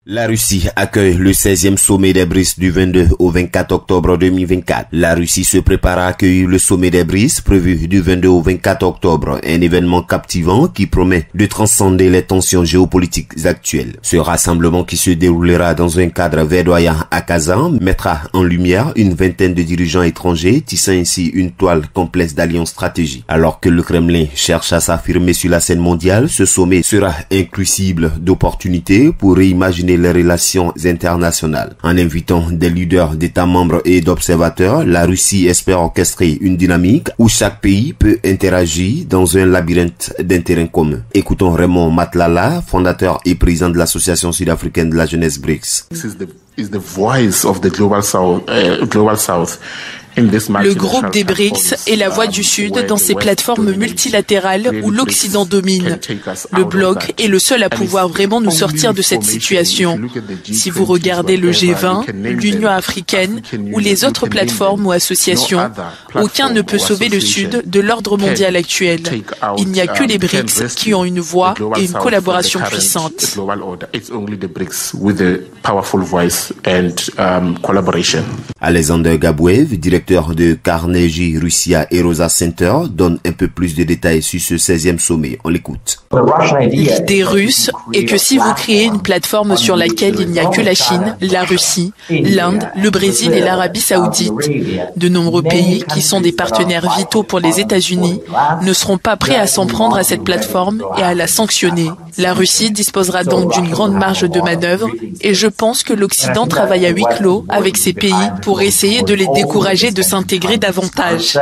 La Russie accueille le 16e sommet des BRICS du 22 au 24 octobre 2024. La Russie se prépare à accueillir le sommet des BRICS prévu du 22 au 24 octobre, un événement captivant qui promet de transcender les tensions géopolitiques actuelles. Ce rassemblement qui se déroulera dans un cadre verdoyant à Kazan mettra en lumière une vingtaine de dirigeants étrangers, tissant ainsi une toile complexe d'alliances stratégiques. Alors que le Kremlin cherche à s'affirmer sur la scène mondiale, ce sommet sera un crucible d'opportunités pour réimaginer les relations internationales. En invitant des leaders d'États membres et d'observateurs, la Russie espère orchestrer une dynamique où chaque pays peut interagir dans un labyrinthe d'intérêts communs. Écoutons Raymond Matlala, fondateur et président de l'Association sud-africaine de la jeunesse BRICS. Le groupe des BRICS est la voix du Sud dans ces plateformes multilatérales où l'Occident domine. Le bloc est le seul à pouvoir vraiment nous sortir de cette situation. Si vous regardez le G20, l'Union africaine ou les autres plateformes ou associations, aucun ne peut sauver le Sud de l'ordre mondial actuel. Il n'y a que les BRICS qui ont une voix et une collaboration puissante. Alexander Gabuev, directeur de Carnegie Russia Erosa Center, donne un peu plus de détails sur ce 16e sommet. On l'écoute. L'idée russe est que si vous créez une plateforme sur laquelle il n'y a que la Chine, la Russie, l'Inde, le Brésil et l'Arabie Saoudite, de nombreux pays qui sont des partenaires vitaux pour les États-Unis ne seront pas prêts à s'en prendre à cette plateforme et à la sanctionner. La Russie disposera donc d'une grande marge de manœuvre et je pense que l'Occident travaille à huis clos avec ces pays pour essayer de les décourager de s'intégrer davantage.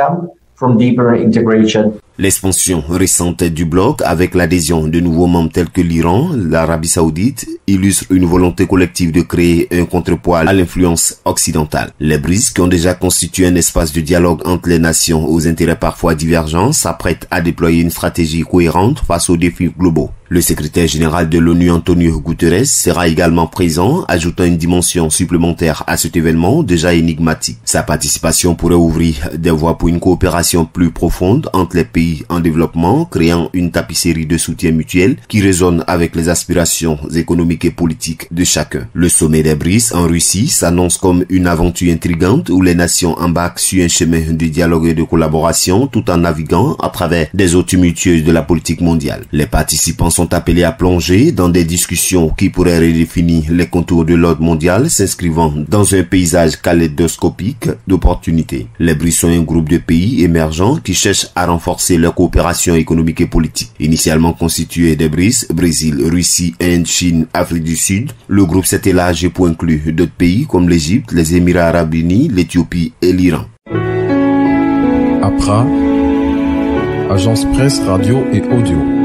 L'expansion récente du bloc avec l'adhésion de nouveaux membres tels que l'Iran, l'Arabie Saoudite illustre une volonté collective de créer un contrepoids à l'influence occidentale. Les BRICS, qui ont déjà constitué un espace de dialogue entre les nations aux intérêts parfois divergents, s'apprêtent à déployer une stratégie cohérente face aux défis globaux. Le secrétaire général de l'ONU, Antonio Guterres, sera également présent, ajoutant une dimension supplémentaire à cet événement déjà énigmatique. Sa participation pourrait ouvrir des voies pour une coopération plus profonde entre les pays en développement, créant une tapisserie de soutien mutuel qui résonne avec les aspirations économiques et politiques de chacun. Le sommet des BRICS en Russie s'annonce comme une aventure intrigante où les nations embarquent sur un chemin de dialogue et de collaboration tout en naviguant à travers des eaux tumultueuses de la politique mondiale. Les participants sont appelés à plonger dans des discussions qui pourraient redéfinir les contours de l'ordre mondial, s'inscrivant dans un paysage kaléidoscopique d'opportunités. Les BRICS sont un groupe de pays émergents qui cherchent à renforcer leur coopération économique et politique. Initialement constitué des BRICS, Brésil, Russie, Inde, Chine, Afrique du Sud, le groupe s'est élargi pour inclure d'autres pays comme l'Égypte, les Émirats arabes unis, l'Éthiopie et l'Iran. APRA, Agence Presse Radio et Audio.